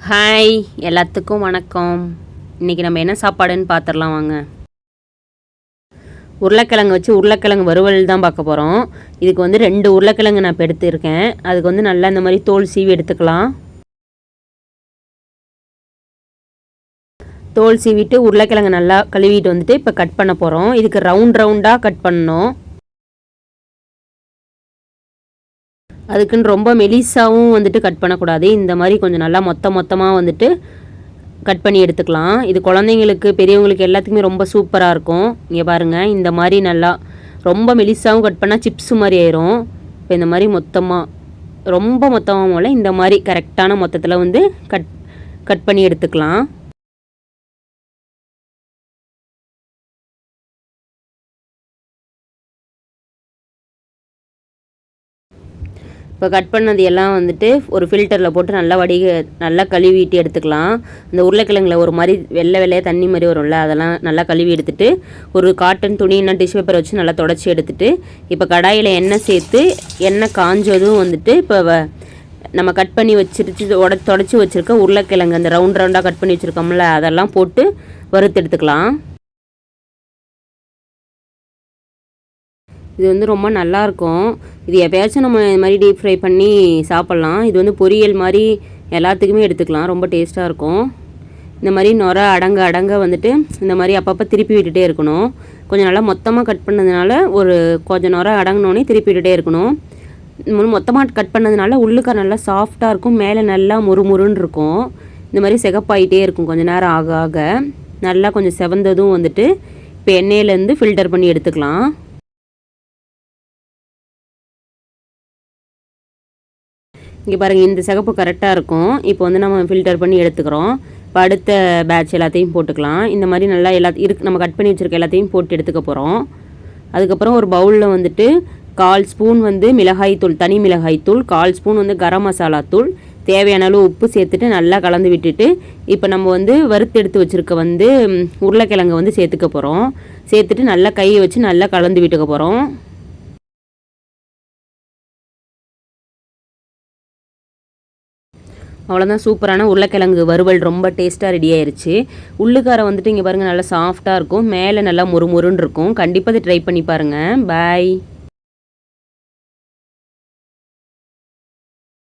Hi, எல்லாத்துக்கும் வணக்கம். இன்றைக்கி நம்ம என்ன சாப்பாடுன்னு பார்த்துடலாம் வாங்க. உருளைக்கிழங்கு வச்சு உருளைக்கிழங்கு வறுவல் தான் பார்க்க போகிறோம். இதுக்கு வந்து 2 உருளைக்கிழங்கு நான் இப்போ எடுத்துருக்கேன். அதுக்கு வந்து நல்லா இந்த மாதிரி தோல் சீவி எடுத்துக்கலாம். தோல் சீவிட்டு உருளைக்கிழங்கு நல்லா கழுவிட்டு வந்துட்டு இப்போ கட் பண்ண போகிறோம். இதுக்கு ரவுண்டாக கட் பண்ணணும். அதுக்குன்னு ரொம்ப மெலிசாவும் வந்துட்டு கட் பண்ணக்கூடாது. இந்த மாதிரி கொஞ்சம் நல்லா மொத்தமாக வந்துட்டு கட் பண்ணி எடுத்துக்கலாம். இது குழந்தைங்களுக்கு பெரியவங்களுக்கு எல்லாத்துக்குமே ரொம்ப சூப்பராக இருக்கும். இங்கே பாருங்கள், இந்த மாதிரி நல்லா ரொம்ப மெலிசாவும் கட் பண்ணால் சிப்ஸு மாதிரி ஆயிரும். இப்போ இந்த மாதிரி ரொம்ப மொத்தமாக போல் இந்த மாதிரி கரெக்டான மொத்தத்தில் வந்து கட் பண்ணி எடுத்துக்கலாம். இப்போ கட் பண்ணது எல்லாம் வந்துட்டு ஒரு ஃபில்டரில் போட்டு நல்லா கழுவிட்டு எடுத்துக்கலாம். இந்த உருளைக்கிழங்குல ஒரு மாதிரி வெள்ளையாக தண்ணி மாதிரி வரும்ல, அதெல்லாம் நல்லா கழுவி எடுத்துட்டு ஒரு காட்டன் துணி இல்லைனா டிஷ்யூ பேப்பர் வச்சு நல்லா தொடச்சி எடுத்துட்டு இப்போ கடாயில் எண்ணெய் சேர்த்து எண்ணெய் காஞ்சதும் வந்துட்டு இப்போ நம்ம கட் பண்ணி வச்சுட்டு தொடச்சி வச்சுருக்க உருளைக்கிழங்கு அந்த ரவுண்டாக கட் பண்ணி வச்சுருக்கோம்ல, அதெல்லாம் போட்டு வறுத்து எடுத்துக்கலாம். இது வந்து ரொம்ப நல்லாயிருக்கும். இது எப்போயாச்சும் நம்ம இது மாதிரி டீப் ஃப்ரை பண்ணி சாப்பிட்லாம். இது வந்து பொரியல் மாதிரி எல்லாத்துக்குமே எடுத்துக்கலாம். ரொம்ப டேஸ்ட்டாக இருக்கும். இந்த மாதிரி நுரை அடங்க வந்துட்டு இந்த மாதிரி அப்பப்போ திருப்பி விட்டுட்டே இருக்கணும். கொஞ்சம் நல்லா மொத்தமாக கட் பண்ணதுனால கொஞ்சம் நுரை அடங்கினோடனே திருப்பி விட்டுட்டே இருக்கணும். மொத்தமாக கட் பண்ணதுனால உள்ளுக்க நல்லா சாஃப்டாக இருக்கும், மேலே நல்லா முறுமுறுன்னு இருக்கும். இந்த மாதிரி சிகப்பாயிட்டே இருக்கும் கொஞ்சம் நேரம் ஆக ஆக. நல்லா கொஞ்சம் செவந்ததும் வந்துட்டு இப்போ எண்ணெயிலேருந்து ஃபில்டர் பண்ணி எடுத்துக்கலாம். இங்கே பாருங்கள், இந்த சிகப்பு கரெக்டாக இருக்கும். இப்போ வந்து நம்ம ஃபில்டர் பண்ணி எடுத்துக்கிறோம். இப்போ அடுத்த பேட்ச் எல்லாத்தையும் போட்டுக்கலாம். இந்த மாதிரி நல்லா நம்ம கட் பண்ணி வச்சுருக்க எல்லாத்தையும் போட்டு எடுத்துக்க போகிறோம். அதுக்கப்புறம் ஒரு பவுலில் வந்துட்டு 1/4 ஸ்பூன் வந்து மிளகாய்த்தூள், தனி மிளகாய்த்தூள், 1/4 ஸ்பூன் வந்து கரம் மசாலா தூள், தேவையான அளவு உப்பு சேர்த்துட்டு நல்லா கலந்து விட்டுட்டு இப்போ நம்ம வந்து வறுத்து எடுத்து வச்சுருக்க வந்து உருளைக்கிழங்கு வந்து சேர்த்துக்க போகிறோம். சேர்த்துட்டு நல்லா கையை வச்சு நல்லா கலந்து விட்டுக்க போகிறோம். அவ்வளோதான், சூப்பரான உருளைக்கிழங்கு வறுவல் ரொம்ப டேஸ்ட்டாக ரெடி ஆயிடுச்சு. உள்ளுக்கார வந்துட்டு இங்கே பாருங்கள் நல்லா சாஃப்டாக இருக்கும், மேலே நல்லா முறுமுறுன்னு இருக்கும். கண்டிப்பாக இதை ட்ரை பண்ணி பாருங்கள். பாய்.